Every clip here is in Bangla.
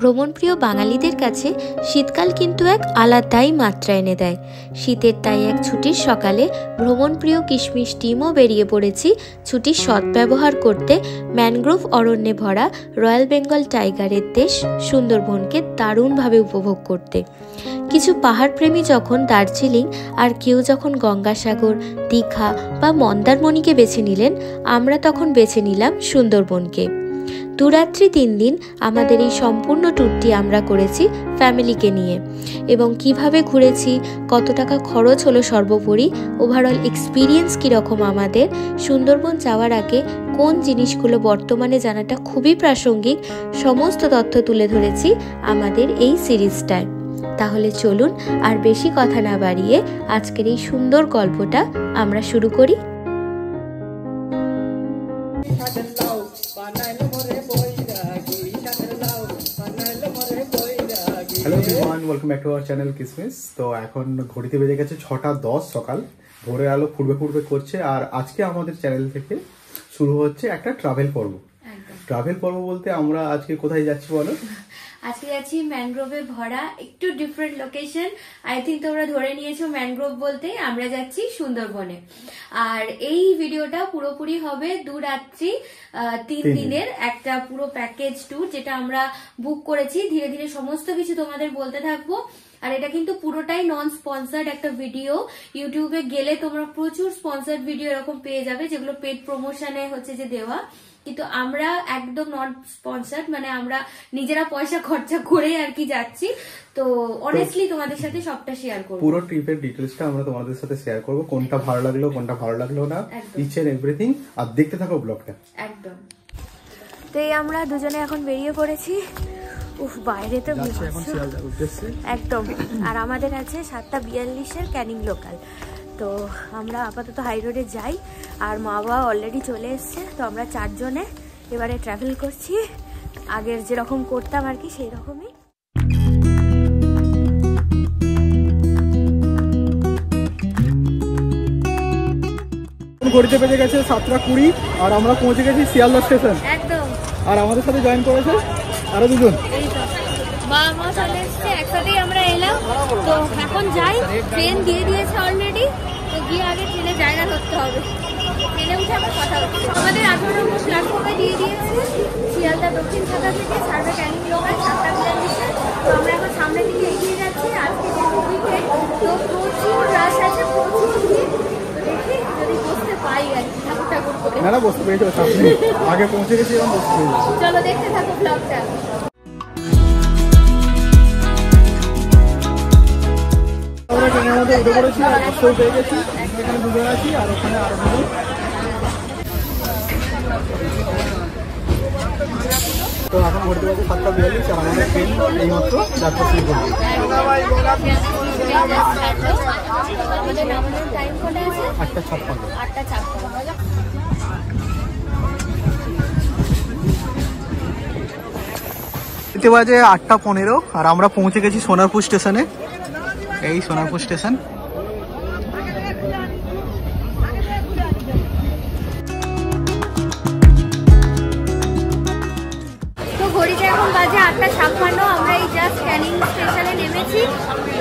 ভ্রমণপ্রিয় বাঙালিদের কাছে শীতকাল কিন্তু এক আলাদাই মাত্রা এনে দেয়। শীতের তাই এক ছুটির সকালে ভ্রমণপ্রিয় কিশমিশ টিমও বেরিয়ে পড়েছি ছুটির সদ্ব্যবহার করতে ম্যানগ্রোভ অরণ্যে ভরা রয়্যাল বেঙ্গল টাইগারের দেশ সুন্দরবনকে দারুণভাবে উপভোগ করতে। কিছু পাহাড়প্রেমী যখন দার্জিলিং আর কেউ যখন গঙ্গাসাগর, দীঘা বা মন্দারমণিকে বেছে নিলেন, আমরা তখন বেছে নিলাম সুন্দরবনকে। 2 রাত্রি 3 দিন আমাদের এই সম্পূর্ণ ট্যুরটি আমরা করেছি ফ্যামিলিকে নিয়ে, এবং কিভাবে ঘুরেছি, কত টাকা খরচ হলো, সর্বোপরি ওভারঅল এক্সপিরিয়েন্স কীরকম আমাদের, সুন্দরবন যাওয়ার আগে কোন জিনিসগুলো বর্তমানে জানাটা খুবই প্রাসঙ্গিক, সমস্ত তথ্য তুলে ধরেছি আমাদের এই সিরিজটায়। তাহলে চলুন আর বেশি কথা না বাড়িয়ে আজকের এই সুন্দর গল্পটা আমরা শুরু করি। Hello everyone, welcome back to our channel কিসমিস। তো এখন ঘড়িতে বেজে গেছে 6টা 10 সকাল, ভোরের আলো ফুটবে করছে। আর আজকে আমাদের চ্যানেল থেকে শুরু হচ্ছে একটা ট্রাভেল পর্ব বলতে আমরা আজকে কোথায় যাচ্ছি বলো? আজকে যাচ্ছি ম্যানগ্রোভে ভরা একটু ডিফারেন্ট লোকেশন। আই থিঙ্ক তোমরা ধরে নিয়েছো ম্যানগ্রোভ বলতে আমরা যাচ্ছি সুন্দরবনে। আর এই ভিডিওটা পুরোপুরি হবে 2 রাত্রি 3 দিনের একটা পুরো প্যাকেজ ট্যুর, যেটা আমরা বুক করেছি। ধীরে ধীরে সমস্ত কিছু তোমাদের বলতে থাকবো। আর এটা কিন্তু পুরোটাই নন স্পন্সার্ড একটা ভিডিও। ইউটিউবে গেলে তোমরা প্রচুর স্পন্সার্ড ভিডিও এরকম পেয়ে যাবে, যেগুলো পেড প্রমোশনে হচ্ছে যে দেওয়া, কিন্তু আমরা একদম নন স্পন্সার্ড, মানে আমরা নিজেরা পয়সা খরচা করে আর কি যাচ্ছি। তো অনেস্টলি তোমাদের সাথে সবটা শেয়ার করব, পুরো ট্রিপের ডিটেইলসটা আমরা তোমাদের সাথে শেয়ার করব, কোনটা ভালো লাগলো কোনটা ভালো লাগলো না, ইচ এন্ড এভরিথিং। আর দেখতে থাকো ব্লগটা একদম। তো এই আমরা দুজনে এখন বেরিয়ে পড়েছি। বাইরে তো একদম। আর আমাদের আছে 7:42-এর ক্যানিং লোকাল। তো আমরা আপাতত হাই রোডে যাই, আর মা বাবা অলরেডি চলে এসছে। তো আমরা 4 জনে এবারে ট্রাভেল করছি, আগের যেরকম করতাম আর কি সেই রকমই। ঘড়িতে বেজে গেছে 7টা 20 আর আমরা পৌঁছে গেছি শিয়ালদা স্টেশন একদম। আর আমাদের সাথে জয়েন করেছে আরো দুজন, মা চলে এসছে, একসাথেই আমরা এলাম। তো এখন যাই, ট্রেন দিয়ে দিয়েছে অলরেডি। তো গিয়ে আগে ট্রেনে জায়গা ধরতে হবে, ট্রেনে উঠে আবার কথা হচ্ছে। আমাদের 18 নম্বর প্ল্যাটফর্মে দিয়ে দিয়েছে, শিয়ালদা দক্ষিণ ঢাকা থেকে ছাড়বে ক্যানিং লোকাল 7:42-এ। তো আমরা এখন সামনের দিকে এগিয়ে যাচ্ছি। আজকে উইকেন্ড, তো প্রচুর রাশ আছে, প্রচুর ভিড়। দেখি যদি বসতে পাই আর কি, ঠাকুর করে। না বসতে পেরেছি, আগে পৌঁছে গেছি এবং বসতে পেরেছি। চলো দেখতে থাকো ব্লগটা। আমরা ট্রেনের মধ্যে উঠে পড়েছি, পেয়ে গেছি। এখানে দুজন আছি আর ওখানে আরো দুজন। তো এখন ঘুরতে গেছে 7:42 আর আমাদের ট্রেন এইমাত্র যাত্রা শুরু করবে। বাজে 8:15 আর আমরা পৌঁছে গেছি সোনারপুর স্টেশনে। এই সোনারপুর স্টেশন। তো ঘড়িতে এখন বাজে 8:56। আমরা এই জাস্ট ক্যানিং স্টেশনে নেমেছি।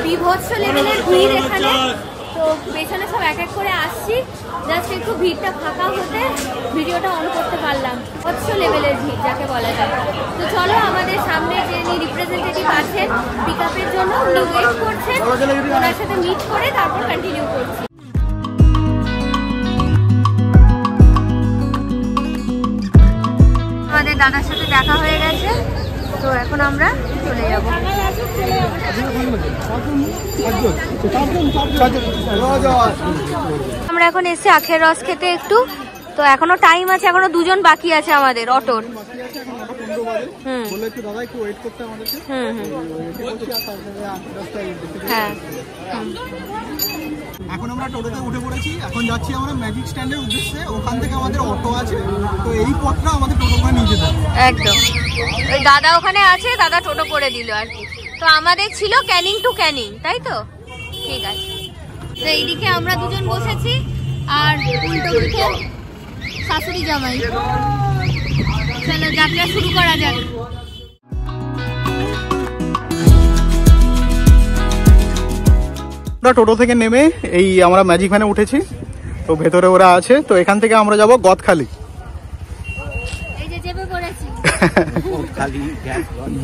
বিভৎস লেভেলের ভিড় এখানে। তো পেছনে সব এক এক করে আসছি, জাস্ট একটু ভিড়টা ফাঁকা হতে ভিডিওটা অন করতে পারলাম। বিভৎস লেভেলের ভিড় যাকে বলা যায়। তো চলো, আমাদের সামনে যে রিপ্রেজেন্টেটিভ আছেন পিক আপের জন্য, উনি ওয়েট করছেন, ওনার সাথে মিট করে তারপর কন্টিনিউ করছি। আমাদের দাদার সাথে দেখা হয়ে গেছে, তো এখন আমরা চলে যাব। আমরা এখন এসে আখের রস খেতে একটু। তো এখনো টাইম আছে, এখনো 2 জন বাকি আছে আমাদের অটোর। হ্যাঁ, এখন আমরা টোটোতে উঠে পড়েছি। এখন যাচ্ছি আমরা ম্যাজিক স্ট্যান্ডের উদ্দেশ্যে। ওখান থেকে আমাদের অটো আছে, তো এই পথটা আমাদের টোটো করে নিয়ে যেতে হবে একদম। ওই দাদা ওখানে আছে, দাদা টোটো করে দিল আর কি। তো আমাদের ছিল ক্যানিং টু ক্যানিং, তাই তো? ঠিক আছে। তো এইদিকে আমরা 2 জন বসেছি, আর উল্টো দিকে শাশুড়ি জামাই। চলো যাত্রা শুরু করা যাক। আমরা টোটো থেকে নেমে এই আমরা ম্যাজিক ভ্যানে উঠেছি, তো ভেতরে ওরা আছে। তো এখান থেকে আমরা যাব গদখালি।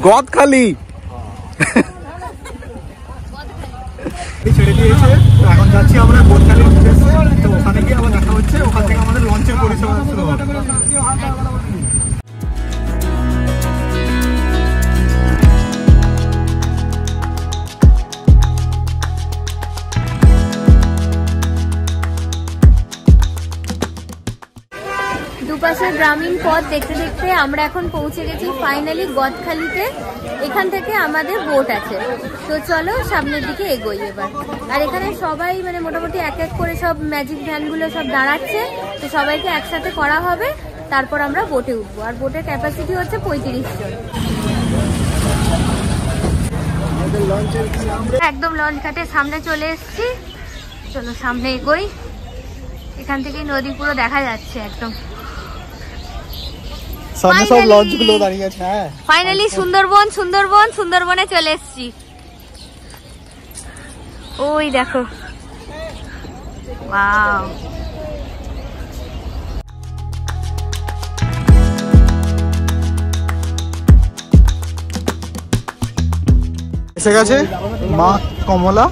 গদখালি ছেড়ে দিয়েছে, এখন যাচ্ছি আমরা গদখালি উদ্দেশ্যে। তো ওখানে গিয়ে আবার দেখা হচ্ছে, ওখান থেকে আমাদের লঞ্চের পরিষেবা শুরু হবে। দুপাশে গ্রামীণ পথ দেখতে দেখতে আমরা এখন পৌঁছে গেছি ফাইনালি গদখালিতে। এখান থেকে আমাদের বোট আছে, তো চলো সামনের দিকে এগোই এবার। আর এখানে সবাই মানে মোটামুটি এক এক করে সব ম্যাজিক ভ্যানগুলো সব দাঁড়াচ্ছে, তো সবাইকে একসাথে করা হবে, তারপর আমরা বোটে উঠবো। আর বোটের ক্যাপাসিটি হচ্ছে 35 জন। একদম লঞ্চ ঘাটের সামনে চলে এসেছি, চলো সামনে এগোই। এখান থেকে নদী পুরো দেখা যাচ্ছে একদম। সামনে সব লঞ্চগুলো দাঁড়িয়ে আছে। হ্যাঁ, ফাইনালি সুন্দরবনে চলে এসেছি। ওই দেখো, ওয়াও। এসে গেছে মা কমলা,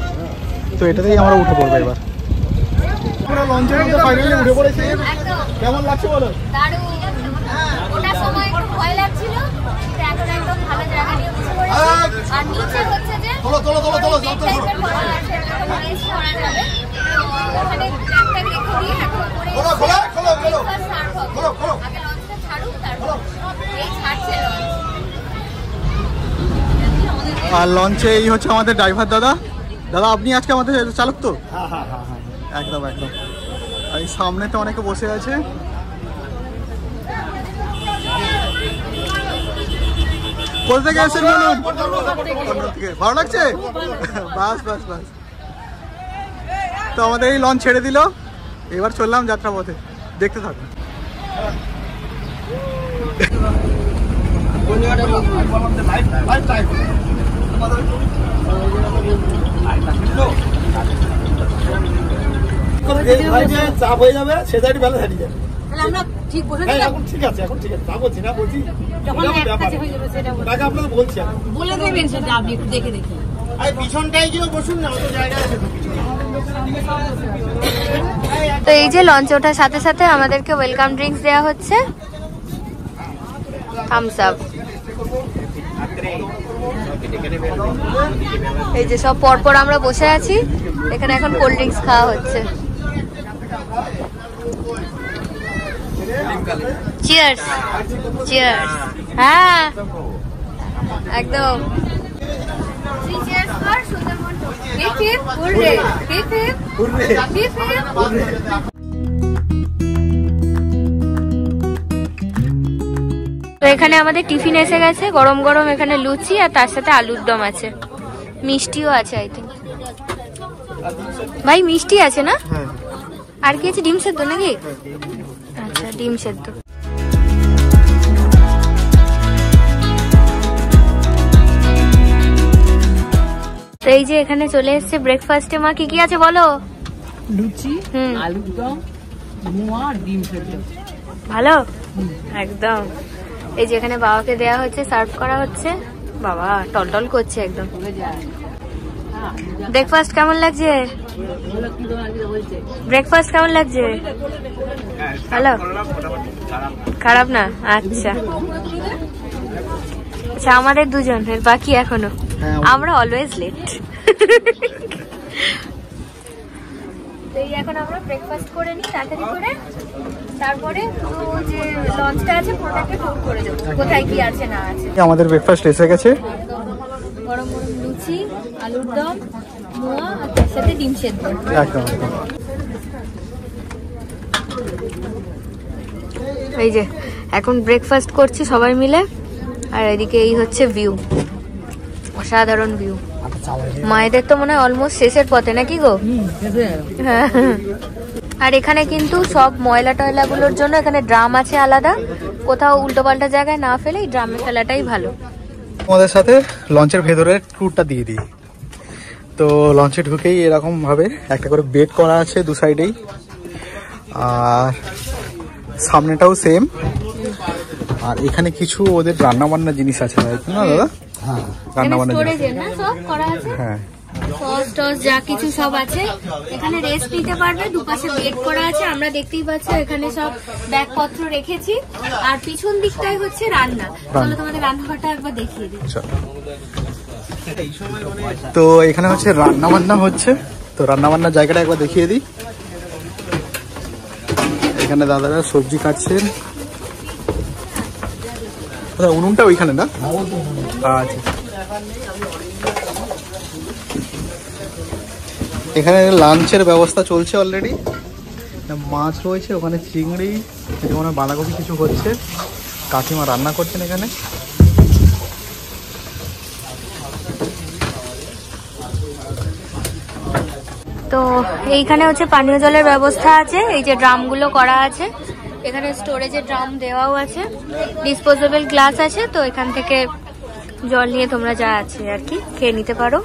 তো এটাতেই আমরা উঠে পড়বো এবার। পুরো লঞ্চের মধ্যে ফাইনালি উঠে পড়েছি। কেমন লাগছে বলো? দারুণ। ওটা সময় একটু ভয় লাগছিল, কিন্তু এখন একদম ভালো জায়গা নিয়ে উঠে পড়েছি। আর নিচে হচ্ছে যে ওখানে ট্র্যাক্টর রেখে দিয়ে এখন উপরে আগে লঞ্চটা ছাড়ুক, তারপর এই ছাড়ছে লঞ্চ। আর লঞ্চে এই হচ্ছে আমাদের ড্রাইভার দাদা। দাদা আপনি আজকে আমাদের চালক তো? হ্যাঁ, একদম একদম। আর এই সামনে তো অনেকে বসে আছে। কোথা থেকে এসেছেন বলুন? ভালো লাগছে? বাস বাস বাস। তো আমাদের এই লঞ্চ ছেড়ে দিল, এবার চললাম যাত্রা পথে, দেখতে থাকুন। চাপ হয়ে যাবে, সেটাই বেলা হারিয়ে যাবে। আমরা ঠিক বলে এখন ঠিক আছে, এখন ঠিক আছে, তা বলছি না, বলছি যখন একসাথে হয়ে যাবে সেটা বলছি। আপনাদের বলছি, বলে দেবেন সেটা, আপনি একটু দেখে দেখি। আর পিছনটাই গিয়ে বসুন না, অত জায়গা আছে তো পিছনে। তো এই যে লঞ্চে ওঠার সাথে সাথে আমাদেরকে ওয়েলকাম ড্রিঙ্কস দেওয়া হচ্ছে, থামস আপ। এই যে সব পরপর আমরা বসে আছি, এখানে এখন কোল্ড ড্রিঙ্কস খাওয়া হচ্ছে। Cheers cheers. হ্যাঁ একদম। তো এখানে আমাদের টিফিন এসে গেছে, গরম গরম এখানে লুচি আর তার সাথে আলুর দম আছে, মিষ্টিও আছে আই থিঙ্ক। ভাই মিষ্টি আছে না? আর কি আছে? ডিম সেদ্ধ নাকি? আচ্ছা, ডিম সেদ্ধ। তো এই যে এখানে চলে এসেছে ব্রেকফাস্টে। মা কি কি আছে বলো? লুচি, আলুর দম, মোয়া, ডিম সেদ্ধ। ভালো একদম। এই যে এখানে বাবাকে দেয়া হচ্ছে, সার্ভ করা হচ্ছে। বাবা টলটল করছে একদম। ব্রেকফাস্ট কেমন লাগছে? ব্রেকফাস্ট কেমন লাগছে? ভালো? খারাপ না? আচ্ছা আচ্ছা, আমাদের দুজন বাকি এখনো, আমরা অলওয়েজ লেট। এই এখন আমরা ব্রেকফাস্ট করে নিই তাড়াতাড়ি করে, তারপরে যে লঞ্চটা আছে ওটাকে ট্যুর করে দেবো কোথায় কি আছে না আছে। আমাদের ব্রেকফাস্ট এসে গেছে, গরম গরম লুচি, আলুর দম, মোয়া আর তার সাথে ডিম সেদ্ধ। একদম। এই যে এখন ব্রেকফাস্ট করছি সবাই মিলে, আর এদিকে এই হচ্ছে ভিউ, অসাধারণ ভিউ। মায়েদের তো মনে হয় অলমোস্ট শেষের পথে নাকি গো? হ্যাঁ। আর এখানে কিন্তু সব ময়লা টয়লা গুলোর জন্য এখানে ড্রাম আছে আলাদা, কোথাও উল্টো পাল্টা জায়গায় না ফেলে এই ড্রামে ফেলাটাই ভালো। আমাদের সাথে লঞ্চের ভেতরের ট্যুরটা দিয়ে দিই। তো লঞ্চে ঢুকেই এরকম ভাবে একটা করে বেড করা আছে দু সাইডেই, আর সামনেটাও সেম। আর এখানে কিছু ওদের রান্না বান্না জিনিস আছে না দাদা? হ্যাঁ, রান্না বান্না হ্যাঁ, সস টস যা কিছু সব আছে। এখানে রেস্ট নিতে পারবে, দুপাশে বেড করা আছে, আমরা দেখতেই পাচ্ছি এখানে সব ব্যাগপত্র রেখেছি। আর পিছন দিকটাই হচ্ছে রান্না। চলো তোমাদের রান্নাঘরটা একবার দেখিয়ে দিই। তো এখানে হচ্ছে রান্না বান্না হচ্ছে, তো রান্না বান্নার জায়গাটা একবার দেখিয়ে দিই। এখানে দাদারা সবজি কাটছেন, উনুনটা ওইখানে না? আচ্ছা, এখানে লাঞ্চের ব্যবস্থা চলছে অলরেডি। মাছ রয়েছে, ওখানে চিংড়ি, ওখানে বাঁধাকপি কিছু হচ্ছে, কাকিমা রান্না করছেন এখানে। তো এইখানে হচ্ছে পানীয় জলের ব্যবস্থা আছে, এই যে ড্রামগুলো করা আছে, এখানে স্টোরেজের ড্রাম দেওয়াও আছে, ডিসপোজেবল গ্লাস আছে। তো এখান থেকে জল নিয়ে তোমরা যা আছে আর কি খেয়ে নিতে পারো।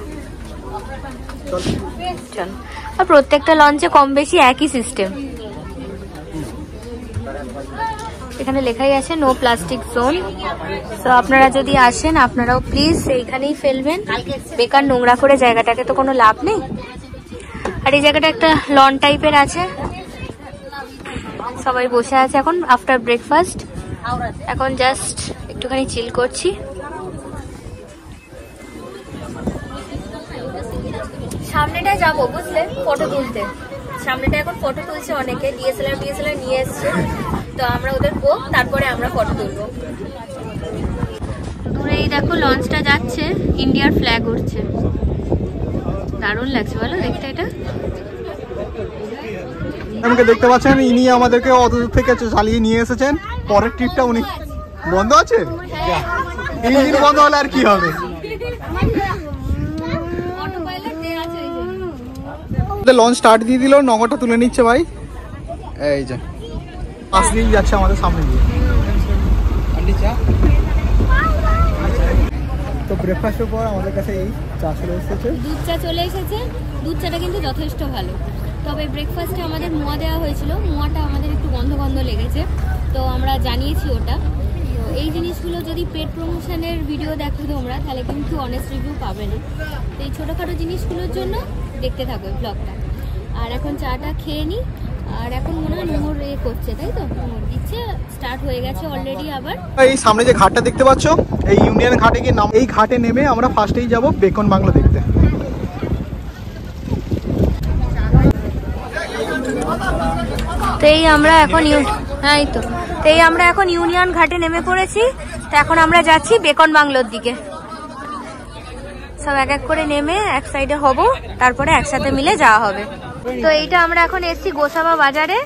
চলো, আর প্রত্যেকটা লঞ্চে কম বেশি একই সিস্টেম। এখানে লেখাই আছে নো প্লাস্টিক জোন। তো আপনারা যদি আসেন আপনারাও প্লিজ এইখানেই ফেলবেন, বেকার নোংরা করে জায়গাটাকে তো কোনো লাভ নেই। আর এই জায়গাটা একটা লন টাইপের আছে, সবাই বসে আছে এখন আফটার ব্রেকফাস্ট। এখন জাস্ট একটুখানি চিল করছি। সামনেটায় যাবো বুঝলে, ফটো তুলতে। সামনেটা এখন ফটো তুলছে অনেকে, ডিএসএলআর নিয়ে এসছে। তো আমরা ওদের বো, তারপরে আমরা ফটো তুলবো। দূরে এই দেখো লঞ্চটা যাচ্ছে, ইন্ডিয়ার ফ্ল্যাগ উঠছে, দারুণ লাগছে বলো দেখতে এটা। আমাকে দেখতে পাচ্ছেন, ইনি আমাদেরকে অত দূর থেকে চালিয়ে নিয়ে এসেছেন। পরের ট্রিপটা উনি বন্ধ আছে, ইঞ্জিন বন্ধ হলে আর কি হবে। লঞ্চ স্টার্ট দিয়ে দিল, নগরটা তুলে নিচ্ছে ভাই। এই যে পাশ দিয়েই যাচ্ছে আমাদের সামনে দিয়ে। তো ব্রেকফাস্টের পর আমাদের কাছে এই চা চলে এসেছে, দুধ চা চলে এসেছে। দুধ চাটা কিন্তু যথেষ্ট ভালো। তবে ব্রেকফাস্টে আমাদের মোয়া দেওয়া হয়েছিল, মোয়াটা আমাদের একটু গন্ধ গন্ধ লেগেছে, তো আমরা জানিয়েছি ওটা। তো এই জিনিসগুলো যদি পেট প্রমোশনের ভিডিও দেখো তোমরা, তাহলে কিন্তু অনেস্ট রিভিউ পাবে না। তো এই ছোটোখাটো জিনিসগুলোর জন্য দেখতে থাকো এই ব্লগটা। আর এখন চাটা খেয়ে নিই। আর এখন মনে হয় নোংর করছে, তাই তো? নোংর দিচ্ছে, স্টার্ট হয়ে গেছে অলরেডি। আবার এই সামনে যে ঘাটটা দেখতে পাচ্ছ, এই ইউনিয়ন ঘাটে গিয়ে এই ঘাটে নেমে আমরা ফার্স্টেই যাব বেকন বাংলো দেখতে। তো এই আমরা এখন আমরা এখন ইউনিয়ন ঘাটে নেমে পড়েছি। তো এখন আমরা যাচ্ছি বেকন বাংলোর দিকে। সব এক এক করে নেমে এক সাইডে হব, তারপরে একসাথে মিলে যাওয়া হবে। তো এইটা আমরা এখন এসছি গোসাবা বাজারে।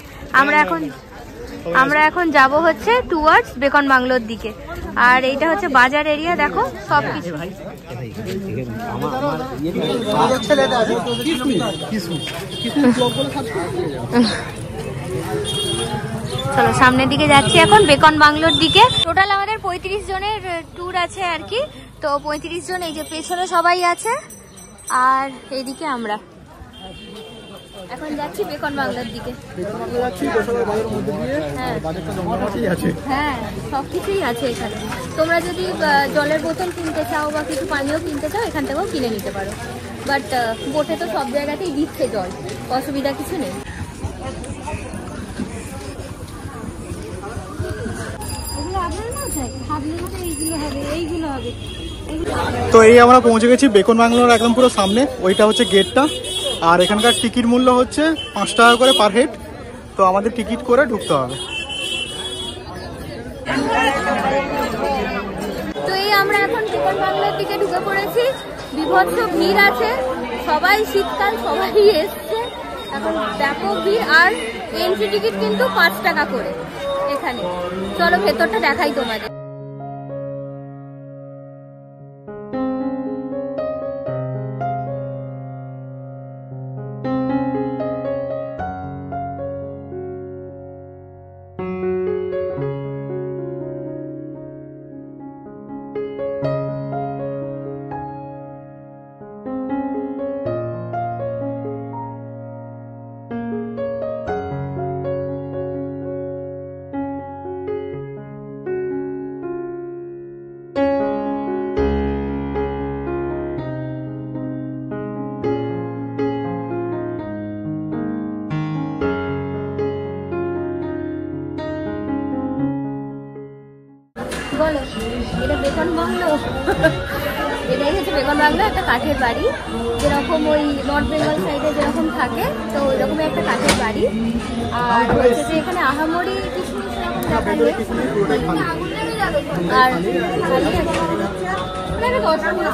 আমরা এখন যাব হচ্ছে টুয়ার্ডস বেকন বাংলোর দিকে। আর এইটা হচ্ছে বাজার এরিয়া, দেখো সব কিছু। চলো সামনের দিকে যাচ্ছি এখন বেকন বাংলোর দিকে। টোটাল আমাদের 35 জনের ট্যুর আছে আর কি। তো 35 জন, এই যে পেছনে সবাই আছে, আর এইদিকে আমরা এখন যাচ্ছি বেকন বাংলোর দিকে। হ্যাঁ, সবকিছুই আছে এখানে। তোমরা যদি জলের বোতল কিনতে চাও বা কিছু পানীয় কিনতে চাও, এখান থেকেও কিনে নিতে পারো। বাট বোটে তো সব জায়গাতেই দিচ্ছে জল, অসুবিধা কিছু নেই। তো এই আমরা পৌঁছে গেছি বেকন বাংলোর একদম পুরো সামনে, ওইটা হচ্ছে গেটটা। আর এখানকার টিকিট মূল্য হচ্ছে 5 টাকা করে পার হেড। তো আমাদের টিকিট করে ঢুকতে হবে। তো এই আমরা এখন বেকন বাংলোর দিকে ঢুকে পড়েছি। বিভৎস ভিড় আছে, সবাই শীতকাল, সবাই এসছে এখন, ব্যাপক ভিড়। আর এন্ট্রি টিকিট কিন্তু 5 টাকা করে এখানে। চলো ভেতরটা দেখাই তোমাদের। বলো, এটা বেকন বাংলো। এটাই হচ্ছে বেকন বাংলো, একটা কাঠের বাড়ি, যেরকম ওই নর্থ বেঙ্গল সাইডে যেরকম থাকে, তো ওই রকমই একটা কাঠের বাড়ি। আর হচ্ছে যে এখানে আহামরি কিশমিশ এরকম দেখা যায়। আর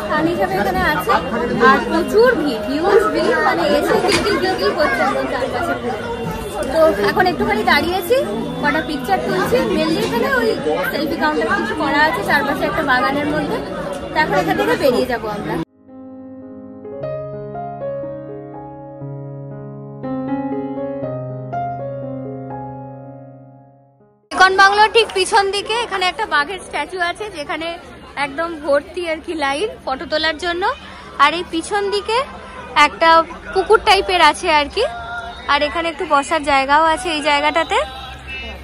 স্থান হিসাবে এখানে আছে। আর প্রচুর ভিড়, হিউজ ভিড়, মানে এসে কিলকিল করছে একদম চারপাশে। তো এখন একটুখানি দাঁড়িয়েছি, কটা পিকচার তুলছি। মেনলি এখানে ওই সেলফি কাউন্টার কিছু করা আছে চারপাশে একটা বাগানের মধ্যে। তো এখন এখান থেকে বেরিয়ে যাবো আমরা। বেকন বাংলোর ঠিক পিছন দিকে এখানে একটা বাঘের স্ট্যাচু আছে, যেখানে একদম ভর্তি আর কি লাইন ফটো তোলার জন্য। আর এই পিছন দিকে একটা পুকুর টাইপের আছে আর কি। আর এখানে একটু বসার জায়গাও আছে এই জায়গাটাতে।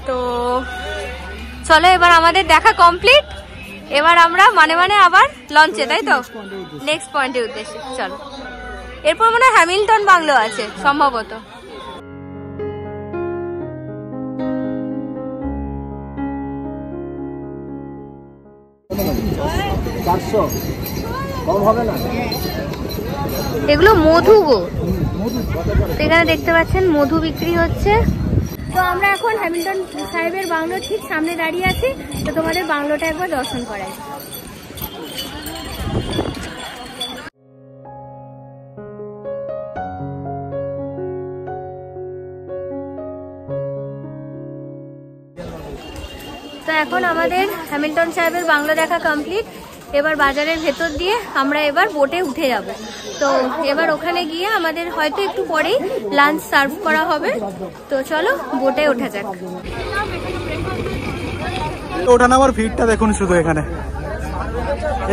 তো চলো, এবার আমাদের দেখা কমপ্লিট। এবার আমরা মানে আবার লঞ্চে, তাই তো? নেক্সট পয়েন্টের উদ্দেশ্যে চলো। এরপর মনে হয় হ্যামিল্টন বাংলো আছে সম্ভবত। এগুলো মধু গো, এখানে দেখতে পাচ্ছেন মধু বিক্রি হচ্ছে। তো আমরা এখন হ্যামিল্টন সাহেবের বাংলোর ঠিক সামনে দাঁড়িয়ে আছি। তো তোমাদের বাংলোটা একবার দর্শন করাই। তো এখন আমাদের হ্যামিল্টন সাহেবের বাংলো দেখা কমপ্লিট। এবার বাজারের ভেতর দিয়ে আমরা এবার বোটে উঠে যাব। তো এবার ওখানে গিয়ে আমাদের হয়তো একটু পরেই লাঞ্চ সার্ভ করা হবে। তো চলো বোটে ওঠা যাক। ওঠা নামার ভিড়টা দেখুন শুধু, এখানে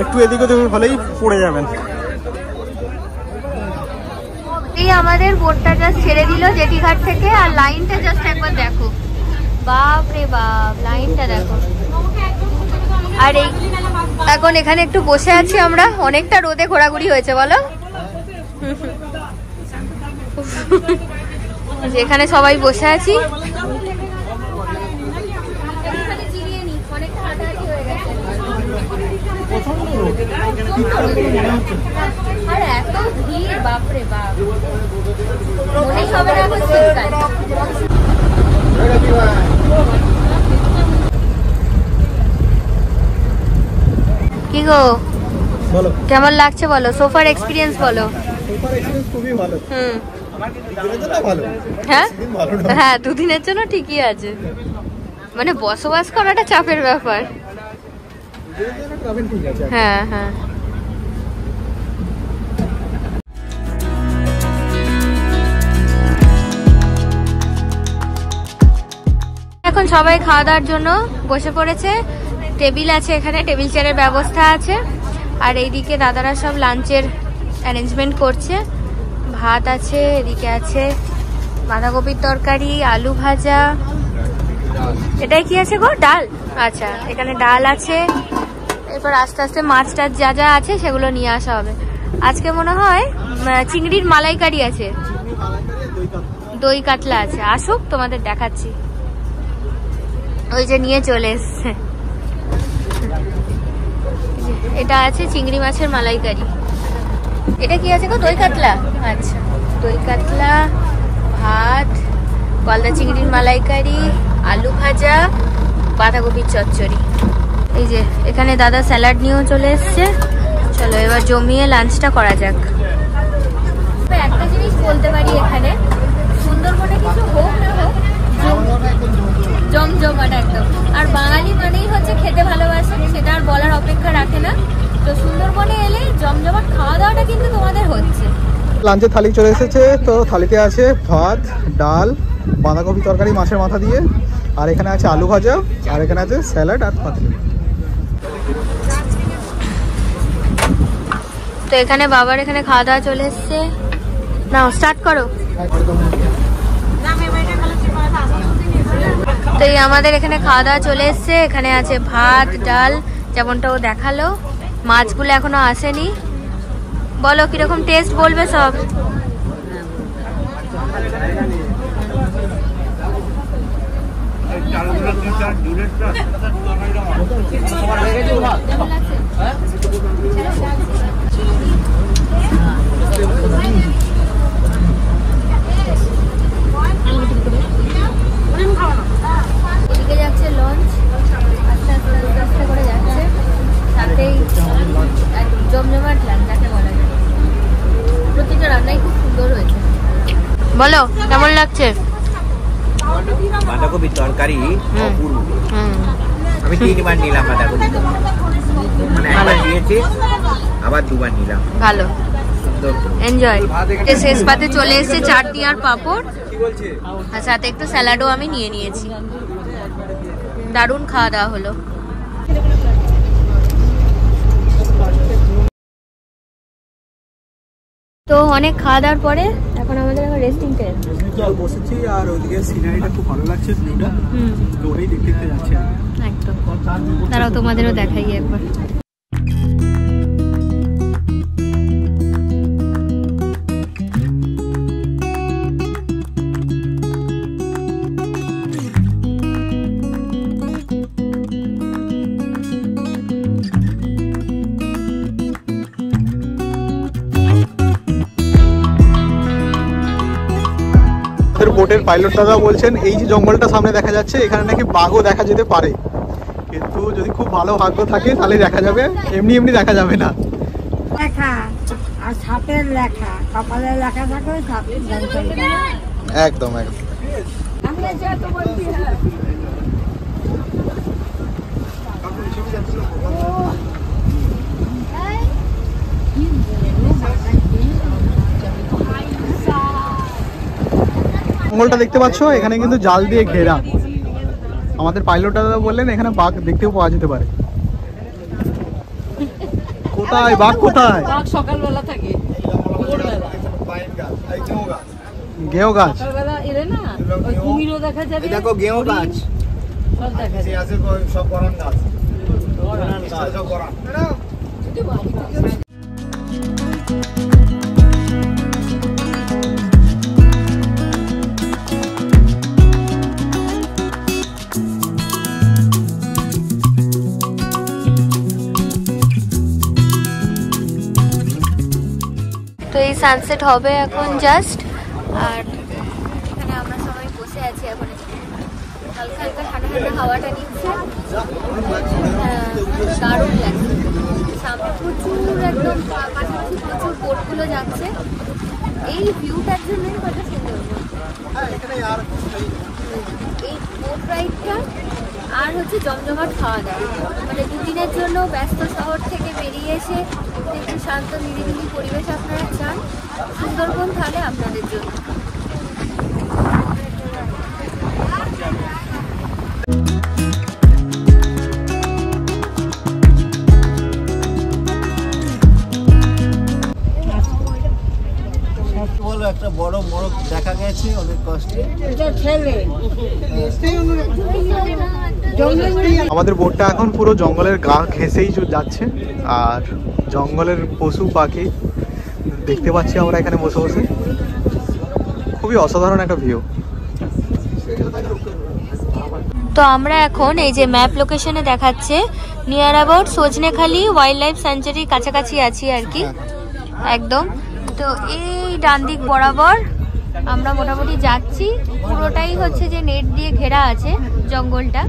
একটু এদিক ওদিক হলেই পড়ে যাবেন। এই আমাদের বোটটা জাস্ট ছেড়ে দিল জেটিঘাট থেকে। আর লাইনটা জাস্ট একবার দেখো, বাপ রে বাপ, লাইনটা দেখো। আর এই এখন এখানে একটু বসে আছি আমরা, অনেকটা রোদে ঘোরাঘুরি হয়েছে বলো। যেখানে সবাই বসে আছি, আর এত ভিড়, বাপরে বাপ, মনেই হবে না এখন শীতকাল। কি গো, কেমন লাগছে বলো? সোফার এক্সপিরিয়েন্স বলো। খুবই ভালো। হ্যাঁ হ্যাঁ, দুদিনের জন্য ঠিকই আছে। মানে বসবাস করাটা চাপের ব্যাপার। হ্যাঁ হ্যাঁ। এখন সবাই খাওয়া দাওয়ার জন্য বসে পড়েছে। টেবিল আছে এখানে, টেবিল চেয়ারের ব্যবস্থা আছে। আর এইদিকে দাদারা সব লাঞ্চের অ্যারেঞ্জমেন্ট করছে। ভাত আছে, এদিকে আছে বাঁধাকপির তরকারি, আলু ভাজা। এটাই কি আছে গো? ডাল। আচ্ছা, এখানে ডাল আছে। এরপর আস্তে আস্তে মাছ টাছ যা যা আছে সেগুলো নিয়ে আসা হবে। আজকে মনে হয় চিংড়ির মালাইকারি আছে, দই কাতলা আছে। আসুক, তোমাদের দেখাচ্ছি। ওই যে নিয়ে চলে এসছে, এটা আছে চিংড়ি মাছের মালাইকারি। এটা কি আছে গো? দই কাতলা। আচ্ছা, দই কাতলা, ভাত, গলদা চিংড়ির মালাইকারি, আলু ভাজা, বাঁধাকপির চচ্চড়ি। এই যে এখানে দাদা স্যালাড নিয়েও চলে এসছে। চলো এবার জমিয়ে লাঞ্চটা করা যাক। একটা জিনিস বলতে পারি, এখানে সুন্দরবনে কিছু হোক না হোক জমজমাট একদম। আর বাঙালি মানেই হচ্ছে খেতে ভালোবাসে, সেটা আর বলার অপেক্ষা রাখে না। তো সুন্দরবনে এলে জমজমাট খাওয়া দাওয়াটা কিন্তু তোমাদের হচ্ছে। লাঞ্চের থালি চলে এসেছে। তো থালিতে আছে ভাত, ডাল, বাঁধাকপি তরকারি মাছের মাথা দিয়ে, আর এখানে আছে আলু ভাজা, আর এখানে আছে স্যালাড আর পাতলি। তো এখানে বাবার এখানে খাওয়া দাওয়া চলে এসছে। নাও স্টার্ট করো। তো এই আমাদের এখানে খাওয়া দাওয়া চলে এসছে। এখানে আছে ভাত, ডাল, যেমনটা ও দেখালো। মাছগুলো এখনো আসেনি। বলো কিরকম টেস্ট, বলবে সব। এদিকে যাচ্ছে লঞ্চ, আস্তে আস্তে আস্তে আস্তে করে যাচ্ছে, সাথেই জমজমাট লাঞ্চ যাকে বলা যায়। প্রতিটা রান্নাই খুব সুন্দর হয়েছে। বলো কেমন লাগছে? বাঁধাকপির তরকারি অপূর্ব। আমি 3 বার নিলাম বাঁধাকপি, মানে একবার নিয়েছি আবার 2 বার নিলাম। ভালো, এনজয়। শেষ পাতে চলে এসেছে চাটনি আর পাঁপড়, আর সাথে একটু স্যালাডও আমি নিয়ে নিয়েছি। দারুণ খাওয়া দাওয়া হলো। তো অনেক খাওয়া দাওয়ার পরে এখন আমাদের রেস্টিং টাইম। বসেছি আর ওইদিকে সিনারিটা খুব ভালো লাগছে, ভিউটা, তো ওটাই দেখতে দেখতে যাচ্ছি একদম। তারাও তোমাদেরও দেখাই একবার। বোটের পাইলট দাদা বলছেন এই যে জঙ্গলটা সামনে দেখা যাচ্ছে এখানে নাকি বাঘও দেখা যেতে পারে, কিন্তু যদি খুব ভালো ভাগ্য থাকে তাহলে দেখা যাবে, এমনি এমনি দেখা যাবে না। লেখা আর সাপের লেখা, কপালে লেখা থাকে একদম একদম। জঙ্গলটা দেখতে পাচ্ছ, এখানে কিন্তু জাল দিয়ে ঘেরা। আমাদের পাইলট দাদা বললেন এখানে বাঘ দেখতেও পাওয়া যেতে পারে। কোথায় বাঘ? কোথায়? সকালবেলা থাকে, গেও গাছ। সকালবেলা এলে না ওই কুমিরও দেখা যাবে। দেখো গেও গাছ, সব দেখা যাবে। সব গরম গাছ। তো এই সানসেট হবে এখন জাস্ট, আর এখানে আমরা সবাই বসে আছি এখন। হালকা হালকা ঠান্ডা ঠান্ডা হাওয়াটা নিচ্ছে, দারুণ লাগছে। সামনে প্রচুর একদম পাশাপাশি প্রচুর বোটগুলো যাচ্ছে। এই ভিউটার জন্যই কত সুন্দর এই বোট রাইডটা। আর হচ্ছে জমজমাট খাওয়া দাওয়া, মানে 2 দিনের জন্য ব্যস্ত শহর থেকে বেরিয়ে এসে একটু শান্ত নিরিবিলি পরিবেশ আপনারা চান, সুন্দরবন তাহলে আপনাদের জন্য। একটা বড় মোরগ দেখা গেছে অনেক কষ্টে। আমাদের বোটটা এখন পুরো জঙ্গলের গা ঘেঁষেই যাচ্ছে, আর জঙ্গলের পশু পাখি দেখতে পাচ্ছি আমরা এখানে বসে বসে। খুবই অসাধারণ একটা ভিউ। তো আমরা এখন এই যে ম্যাপ লোকেশনে দেখাচ্ছে near about Sajnekhali wild life স্যাঞ্চুরির কাছাকাছি আছি আর কি, একদম। তো এই ডান দিক বরাবর আমরা মোটামুটি যাচ্ছি। পুরোটাই হচ্ছে যে নেট দিয়ে ঘেরা আছে জঙ্গলটা।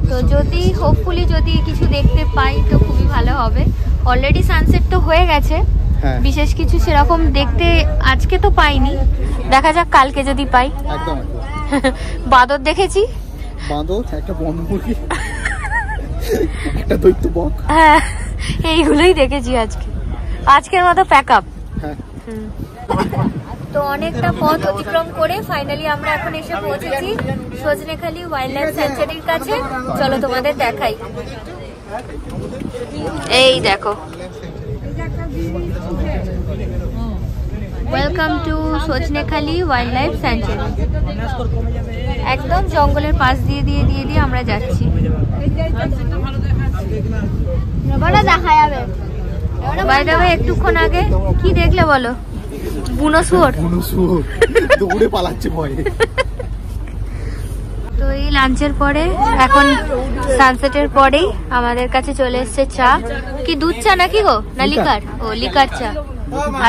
তো যদি হোপফুলি যদি কিছু দেখতে পাই তো খুবই ভালো হবে। অলরেডি সানসেট তো হয়ে গেছে, বিশেষ কিছু সেরকম দেখতে আজকে তো পাইনি, দেখা যাক কালকে যদি পাই। একদম বাঁদর দেখেছি, বাঁদর, একটা বনমুরগি, একটা দৈত্য বক, হ্যাঁ এইগুলোই দেখেছি আজকে। আজকের মতো প্যাক আপ। তো অনেকটা পথ অতিক্রম করে ফাইনালি আমরা এখন এসে পৌঁছেছি সজনেখালি ওয়াইল্ড লাইফ স্যাঞ্চুরির কাছে। চলো তোমাদের দেখাই। এই দেখো, welcome to Sajnekhali wild life sanctuary. একদম জঙ্গলের পাশ দিয়ে দিয়ে দিয়ে দিয়ে আমরা যাচ্ছি। দেখা যাবে। বাই দ্য ওয়ে, একটুক্ষণ আগে কি দেখলে বলো? বুনো শুয়োর। দৌড়ে পালাচ্ছে ভয়ে। তো এই লাঞ্চের পরে এখন সানসেটের পরেই আমাদের কাছে চলে এসেছে চা। কি দুধ চা নাকি গো, না লিকার? ও লিকার চা,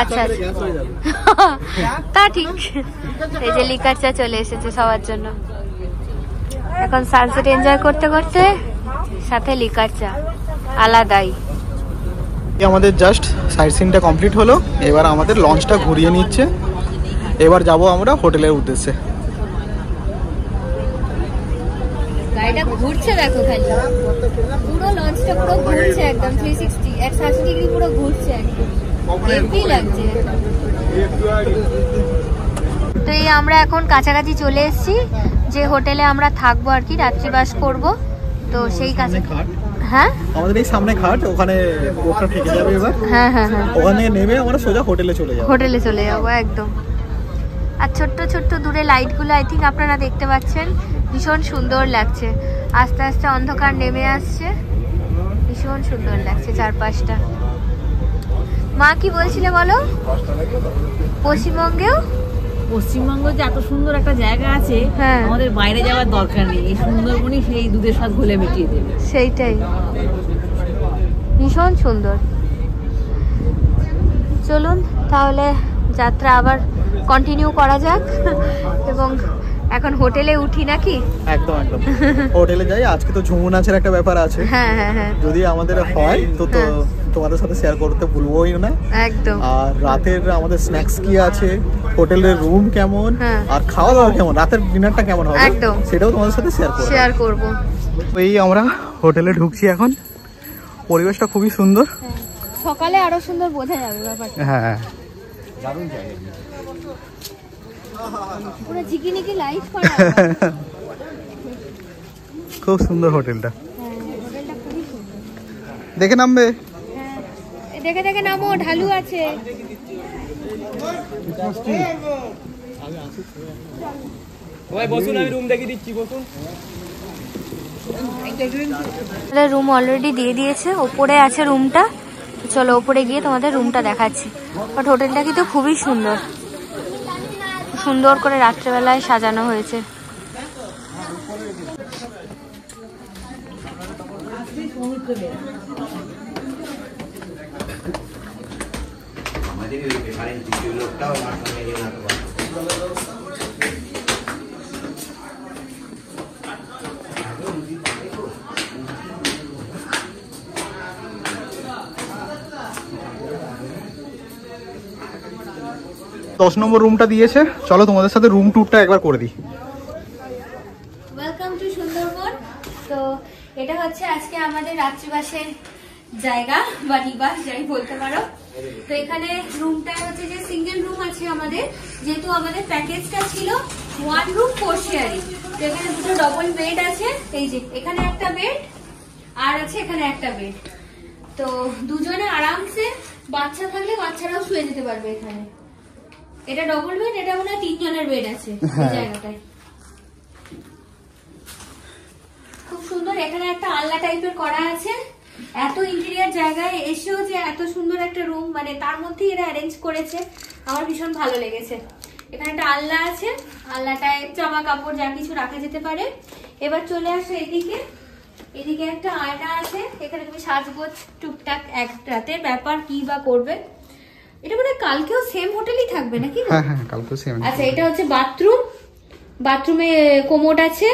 আচ্ছা তা ঠিক। এই যে লিকার চা চলে এসেছে সবার জন্য। এখন সানসেট এনজয় করতে করতে সাথে লিকার চা, আলাদাই। আমাদের জাস্ট সাইট সিনটা কমপ্লিট হলো, এবার আমাদের লঞ্চটা ঘুরিয়ে নিচ্ছে। এবার যাব আমরা হোটেলের উদ্দেশ্যে। গাড়িটা ঘুরছে দেখো, খালি পুরো লঞ্চটা পুরো ঘুরছে একদম 360 180 ডিগ্রি পুরো ঘুরছে একদম, হেভি লাগছে। তো এই আমরা এখন কাছাকাছি চলে এসেছি, যে হোটেলে আমরা থাকবো আর কি, রাত্রিবাস করব। তো সেই কাছে হ্যাঁ আমাদের এই সামনে ঘাট, ওখানে বোটটা থেকে যাবে এবার। হ্যাঁ হ্যাঁ হ্যাঁ, ওখান থেকে নেমে আমরা সোজা হোটেলে চলে যাবো। হোটেলে চলে যাবো একদম। আর ছোট্ট ছোট্ট দূরে লাইটগুলো আই থিঙ্ক আপনারা দেখতে পাচ্ছেন, ভীষণ সুন্দর লাগছে। আস্তে আস্তে অন্ধকার নেমে আসছে, ভীষণ সুন্দর লাগছে চারপাশটা। মা কি বলছিলে বলো? পশ্চিমবঙ্গেও পশ্চিমবঙ্গ যে এত সুন্দর একটা জায়গা আছে, হ্যাঁ, আমাদের বাইরে যাওয়ার দরকার নেই, এই সুন্দরবনই সেই দুধের স্বাদ ঘুলে মিটিয়ে দেবে। সেইটাই, ভীষণ সুন্দর। চলুন তাহলে যাত্রা আবার কন্টিনিউ করা যাক, এবং এখন হোটেলে উঠি নাকি? একদম একদম হোটেলে যাই। আজকে তো ঝুমু নাচের একটা ব্যাপার আছে, হ্যাঁ হ্যাঁ হ্যাঁ, যদি আমাদের হয় তো তোমাদের সাথে শেয়ার করতে ভুলবোই না একদম। আর রাতের আমাদের স্ন্যাক্স কি আছে, হোটেলের রুম কেমন, হ্যাঁ, আর খাওয়া দাওয়া কেমন, রাতের ডিনারটা কেমন হবে, একদম সেটাও তোমাদের সাথে শেয়ার করব। এই আমরা হোটেলে ঢুকছি এখন, পরিবেশটা খুবই সুন্দর। সকালে আরো সুন্দর বোঝা যাবে ব্যাপারটা। হ্যাঁ, দারুণ জায়গা। পুরো ঝিকিমিকি লাইট করা, খুব সুন্দর হোটেলটা। হ্যাঁ, হোটেলটা খুবই সুন্দর। দেখে নামবে, হ্যাঁ দেখে দেখে নামো, ঢালু আছে। বসুন, আমি রুম দেখিয়ে দিচ্ছি, বসুন। রুম অলরেডি দিয়ে দিয়েছে, ওপরে আছে রুমটা। চলো ওপরে গিয়ে তোমাদের রুমটা দেখাচ্ছি। বাট হোটেলটা কিন্তু খুবই সুন্দর, সুন্দর করে রাত্রেবেলায় সাজানো হয়েছে। দশ নম্বর রুমটা দিয়েছে, চলো তোমাদের সাথে রুম ট্যুরটা একবার করে দিই। Welcome to Sundarban. তো এটা হচ্ছে আজকে আমাদের রাত্রিবাসের জায়গা বা নিবাস যাই বলতে পারো। তো এখানে রুমটা হচ্ছে যে সিঙ্গেল রুম আছে আমাদের, যেহেতু আমাদের প্যাকেজটা ছিল 1 রুম 4 শেয়ারিং। তো এখানে দুটো ডবল বেড আছে, এই যে এখানে একটা বেড আর আছে এখানে একটা বেড। তো দুজনে আরামসে, বাচ্চা থাকলে বাচ্চারাও শুয়ে যেতে পারবে এখানে। এটা ডবল বেড, এটা মনে হয় 3 জনের বেড আছে এই জায়গাটায়। খুব সুন্দর, এখানে একটা আলনা টাইপের করা আছে। এত ইন্টেরিয়ার জায়গায় এসেও যে এত সুন্দর একটা রুম, মানে তার মধ্যে এরা অ্যারেঞ্জ করেছে, আমার ভীষণ ভালো লেগেছে। এখানে একটা আলনা আছে, আলনাটায় জামা কাপড় যা কিছু রাখা যেতে পারে। এবার চলে আসো এদিকে, এদিকে একটা আয়না আছে, এখানে তুমি সাজগোজ টুকটাক এক রাতের ব্যাপার কি বা করবে। এটা মানে কালকেও সেম হোটেলই থাকবে নাকি? হ্যাঁ হ্যাঁ, কালকেও সেম। আচ্ছা, এটা হচ্ছে বাথরুম, বাথরুমে কোমোড আছে,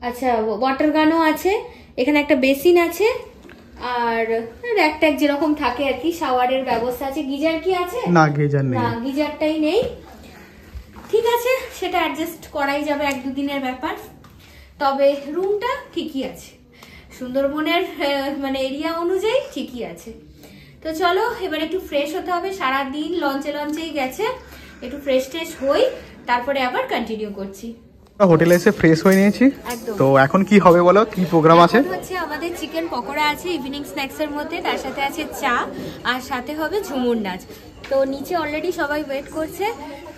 আচ্ছা ওয়াটার গানও আছে, এখানে একটা বেসিন আছে, আর র্যাক ট্যাক যেরকম থাকে আর কি, শাওয়ারের ব্যবস্থা আছে। গিজার কি আছে? না, গিজার নেই। না, গিজারটাই নেই। ঠিক আছে, সেটা অ্যাডজাস্ট করাই যাবে, 1-2 দিনের ব্যাপার। তবে রুমটা ঠিকই আছে, সুন্দরবনের মানে এরিয়া অনুযায়ী ঠিকই আছে। তো চলো এবার একটু ফ্রেশ হতে হবে, সারাদিন লঞ্চে লঞ্চেই গেছে, একটু ফ্রেশ ট্রেশ হই, তারপরে আবার কন্টিনিউ করছি। হোটেলে এসে ফ্রেশ হয়ে নিয়েছি। একদম। তো এখন কি হবে বলো, কি প্রোগ্রাম আছে? হচ্ছে আমাদের চিকেন পকোড়া আছে ইভিনিং স্ন্যাক্স এর মধ্যে, তার সাথে আছে চা, আর সাথে হবে ঝুমুর নাচ। তো নিচে অলরেডি সবাই ওয়েট করছে,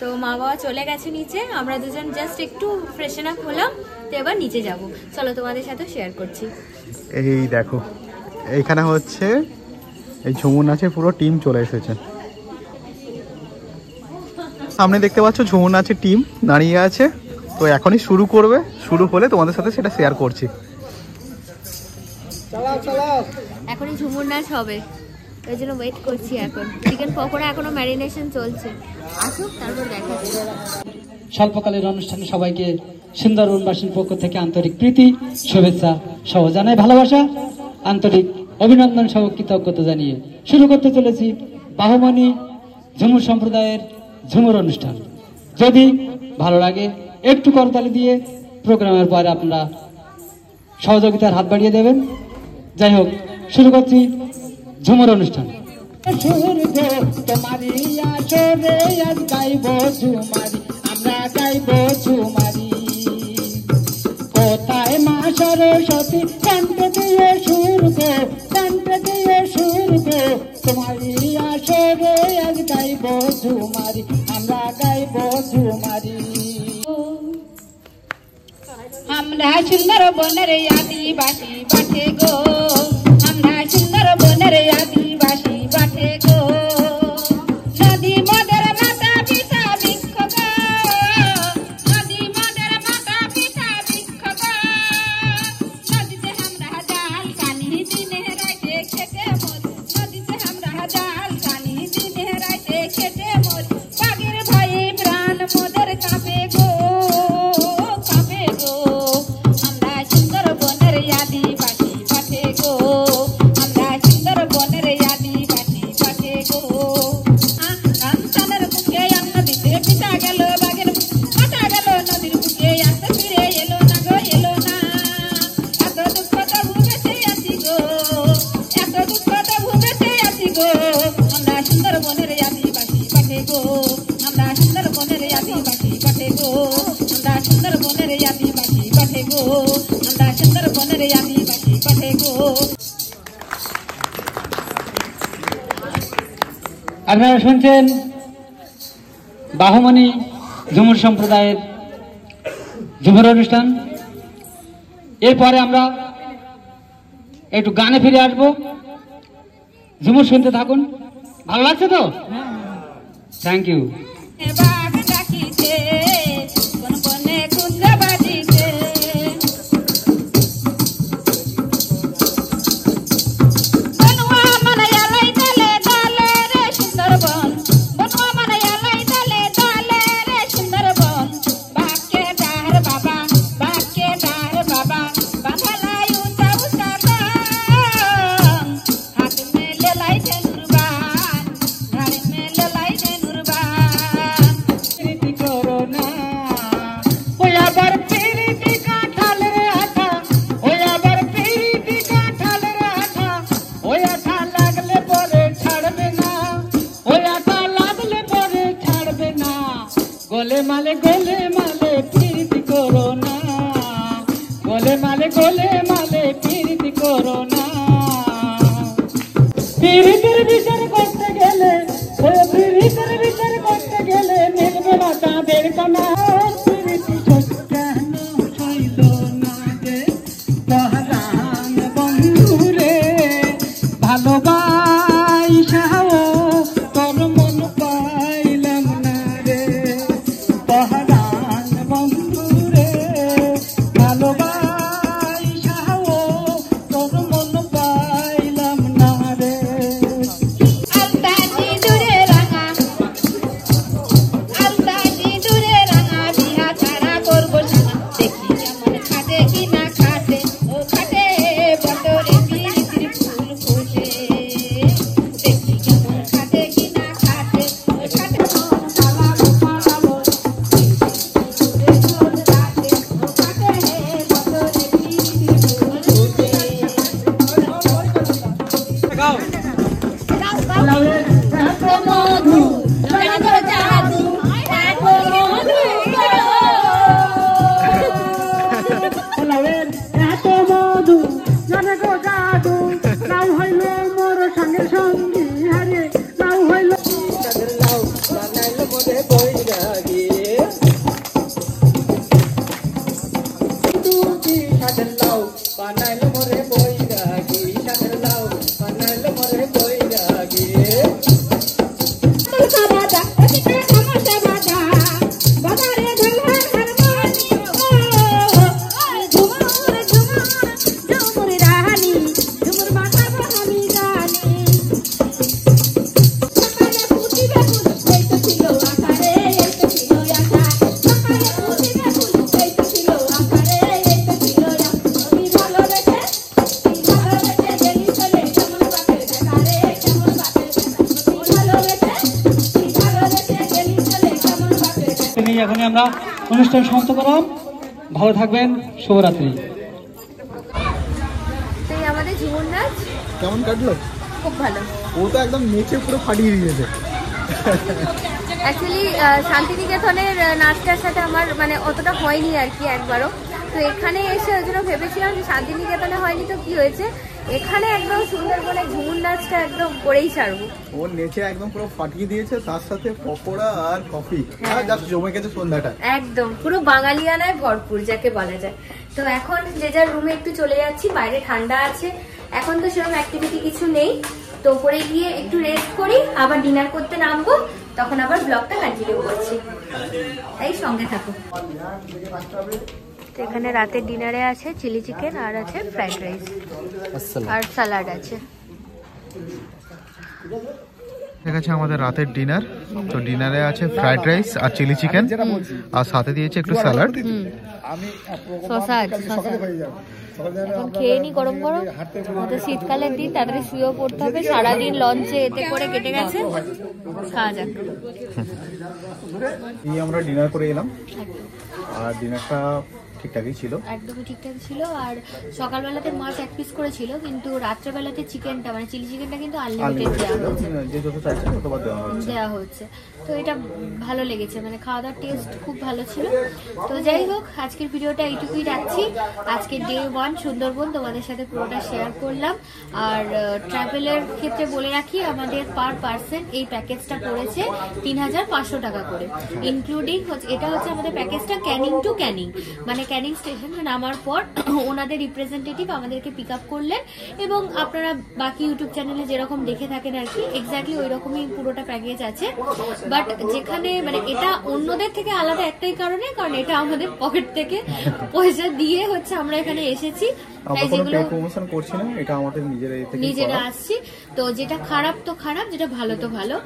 তো মা বাবা চলে গেছে নিচে, আমরা দুজন জাস্ট একটু ফ্রেশন আপ হলাম, তো এবার নিচে যাব। চলো তোমাদের সাথে শেয়ার করছি। এই দেখো, এইখানে হচ্ছে এই ঝুমুর নাচের পুরো টিম চলে এসেছে। সামনে দেখতে পাচ্ছ ঝুমুর নাচের টিম দাঁড়িয়ে আছে। তো এখনই শুরু করবে, শুরু হলে তোমাদের সাথে সেটা শেয়ার করছি। এখনই ঝুমুর নাচ হবে, ওই জন্য ওয়েট করছি। এখন চিকেন পকোড়া এখনো ম্যারিনেশন চলছে, আসুক তারপর দেখাচ্ছি। স্বল্পকালের অনুষ্ঠানে সবাইকে সুন্দরবনবাসীর পক্ষ থেকে আন্তরিক প্রীতি, শুভেচ্ছা সহ জানাই ভালোবাসা, আন্তরিক অভিনন্দন সহ কৃতজ্ঞতা জানিয়ে শুরু করতে চলেছি বাহুমণি ঝুমুর সম্প্রদায়ের ঝুমুর অনুষ্ঠান। যদি ভালো লাগে একটু করতালি দিয়ে প্রোগ্রামের পরে আপনারা সহযোগিতার হাত বাড়িয়ে দেবেন। যাই হোক, শুরু করছি ঝুমুর অনুষ্ঠান। আমরা গাইব ঝুমারি, কোথায় মা সরস্বতী কণ্ঠ দিয়ে সুর গো, কণ্ঠ দিয়ে সুর গো, তোমারই আসরে আজ গাইব ঝুমারি, আমরা গাইব ঝুমারি। আমরা সুন্দরবনের আদিবাসী বাটে গো, আমরা সুন্দরবনের আদিবাসী বাটে গো, নদী মদের মাতা পিতা বৃক্ষ গো, নদী মদের মাতা পিতা বৃক্ষ গো, নদীতে আমরা জাল কানি দিনে রাইতে খেতে মরি, নদীতে আমরা জাল কানি দিনে রাইতে খেতে মরি, বাঘের ভয়ে প্রাণ মোদের কাঁপে গো, কাঁপে গো, আমরা সুন্দরবনের আদিবাসী বাটে গো, আমরা সুন্দরবনের আদিবাসী বাটে গো। কাঞ্চনের বুকে নদীতে পিতা গেল, বাঘের মাথা গেল নদীর বুকে, এত ফিরে এলো না গো, এলো না, এত দুঃখ তবু বেঁচে আছি গো, এত দুঃখ তবু বেঁচে আছি গো, আমরা সুন্দরবনের আদিবাসী বাটে গো, আমরা সুন্দরবনের আদিবাসী বাটে গো, আমরা সুন্দরবনের আদিবাসী বাটে গো, আমরা সুন্দরবনের আদিবাসী বাটে গো। আপনারা শুনছেন বাহুমণি ঝুমুর সম্প্রদায়ের ঝুমুর অনুষ্ঠান। এরপরে আমরা একটু গানে ফিরে আসবো, ঝুমুর শুনতে থাকুন। ভালো লাগছে তো? Thank you. গোলে মালে প্রীতি করো না, গোলে মালে প্রীতি করো না, প্রীতির বিচার করতে গেলে, প্রীতির বিচার করতে গেলে মিলবে না তাদের কোনা, প্রীতি কেন হইল না রে পহরান বন্ধুরে, ভালোবাসাও তোর মন পাইলাম না রে পহরান বন্ধুরে, ভালোবাসাও তোর মন পাইলাম না রে। আলতাজি দূরে রাঙা, আলতাজি দূরে রাঙা, বিহা ছাড়া করবো না, দেখি কেমন খাটে কি না খাটে, ও খাটে বটরে প্রীতির ফুল ফোটে, দেখি কেমন খাটে কি না খাটে, ও খাটে পালাবো পালাবো, দূরে চলে রাখে, ও খাটে বটরে প্রীতির ফুল ফোটে। মধু জাদু, এত মধু এত মধু জানে গো জাদু, নাও হইল মোর সঙ্গে সঙ্গী হারে, নাও হইল জানিয়ে এখানে আমরা অনুষ্ঠান সমাপ্ত করলাম। ভালো থাকবেন, শুভরাত্রি। আমাদের ঝুমুর নাচ কেমন কাটলো? খুব ভালো। ও তো একদম নেচে পুরো ফাটিয়ে দিয়েছে। অ্যাকচুয়ালি শান্তিনিকেতনের নাচটার সাথে আমার মানে অতটা হয়নি আর কি একবারও। তো এখানে এসে ওই জন্য ভেবেছিলাম যে শান্তিনিকেতনে হয়নি তো কি হয়েছে, এখানে একদম সুন্দরবনে ঝুমুর নাচটা একদম করেই ছাড়বো। ও নেচে একদম পুরো ফাটিয়ে দিয়েছে, তার সাথে পকোড়া আর কফি, জাস্ট জমে গেছে সন্ধ্যাটা। একদম পুরো বাঙালিয়ানায় ভরপুর যাকে বলা যায়। তো এখন যে যার রুমে একটু চলে যাচ্ছি, বাইরে ঠান্ডা আছে, এখন তো সেরকম অ্যাক্টিভিটি কিছু নেই। তো উপরে গিয়ে একটু রেস্ট করি, আবার ডিনার করতে নামবো, তখন আবার ব্লগটা কন্টিনিউ করছি, তাই সঙ্গে থাকো। তো এখানে রাতের ডিনারে আছে চিলি চিকেন আর আছে ফ্রাইড রাইস আর স্যালাড আছে। ঠিক আছে, আমাদের রাতের ডিনার। তো ডিনারে আছে ফ্রাইড রাইস আর চিলি চিকেন, আর সাথে দিয়েছে একটু স্যালাড। শসা আছে, শসা। এখন খেয়ে নি গরম গরম, আমাদের শীতকালের দিন, তাড়াতাড়ি শুয়েও পড়তে হবে, সারাদিন লঞ্চে এতে করে কেটে গেছে, খাওয়া যাক। আমরা ডিনার করে এলাম, আর ডিনারটা ঠিকঠাকই ছিল, একদমই ঠিকঠাক ছিল। আর সকালবেলাতে মাছ এক পিস করেছিল, কিন্তু রাত্রেবেলাতে চিকেনটা মানে চিলি চিকেনটা কিন্তু আনলিমিটেড দেওয়া হচ্ছে। তো এটা ভালো লেগেছে, মানে খাওয়া দাওয়ার টেস্ট খুব ভালো ছিল। তো যাই হোক, আজকের ভিডিওটা এইটুকুই রাখছি। আজকে ডে 1 সুন্দরবন তোমাদের সাথে পুরোটা শেয়ার করলাম। আর ট্রাভেলের ক্ষেত্রে বলে রাখি, আমাদের পার পার্সন এই প্যাকেজটা পড়েছে 3500 টাকা করে, ইনক্লুডিং এটা হচ্ছে আমাদের প্যাকেজটা ক্যানিং টু ক্যানিং, মানে ক্যানিং স্টেশনে নামার পর ওনাদের রিপ্রেজেন্টেটিভ আমাদেরকে পিক আপ করলেন, এবং আপনারা বাকি ইউটিউব চ্যানেলে যেরকম দেখে থাকেন আর কি, এক্স্যাক্টলি ওই রকমই পুরোটা প্যাকেজ আছে। বাট যেখানে মানে এটা অন্যদের থেকে আলাদা একটাই কারণে, কারণ এটা আমাদের পকেট থেকে পয়সা দিয়ে হচ্ছে আমরা এখানে এসেছি, তাই যেগুলো নিজেরা আসছি। তো যেটা খারাপ তো খারাপ, যেটা ভালো তো ভালো।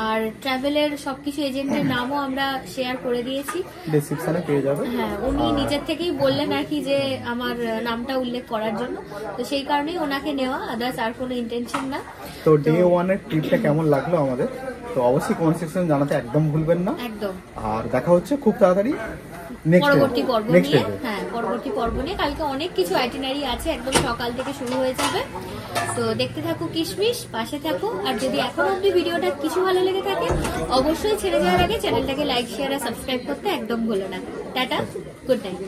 আর ট্রাভেলের সবকিছু এজেন্টের নামও আমরা শেয়ার করে দিয়েছি, ডেসক্রিপশনে পেয়ে যাবে। হ্যাঁ, উনি নিজের থেকেই বললেন আর কি যে আমার নামটা উল্লেখ করার জন্য, তো সেই কারণেই ওনাকে নেওয়া, আদার্স আর কোনো ইন্টেনশন না। তো ডে 1 এর ট্রিপটা কেমন লাগলো আমাদের, তো অবশ্যই কমেন্ট সেকশনে জানাতে একদম ভুলবেন না। একদম। আর দেখা হচ্ছে খুব তাড়াতাড়ি পরবর্তী পর্ব নিয়ে। হ্যাঁ, পরবর্তী পর্ব নিয়ে কালকে অনেক কিছু আইটিনারি আছে, একদম সকাল থেকে শুরু হয়ে যাবে। তো দেখতে থাকো কিশমিশ, পাশে থাকো। আর যদি এখন অব্দি ভিডিওটা কিছু ভালো লেগে থাকে, অবশ্যই ছেড়ে যাওয়ার আগে চ্যানেলটাকে লাইক, শেয়ার আর সাবস্ক্রাইব করতে একদম ভুলো না। Tata, good night.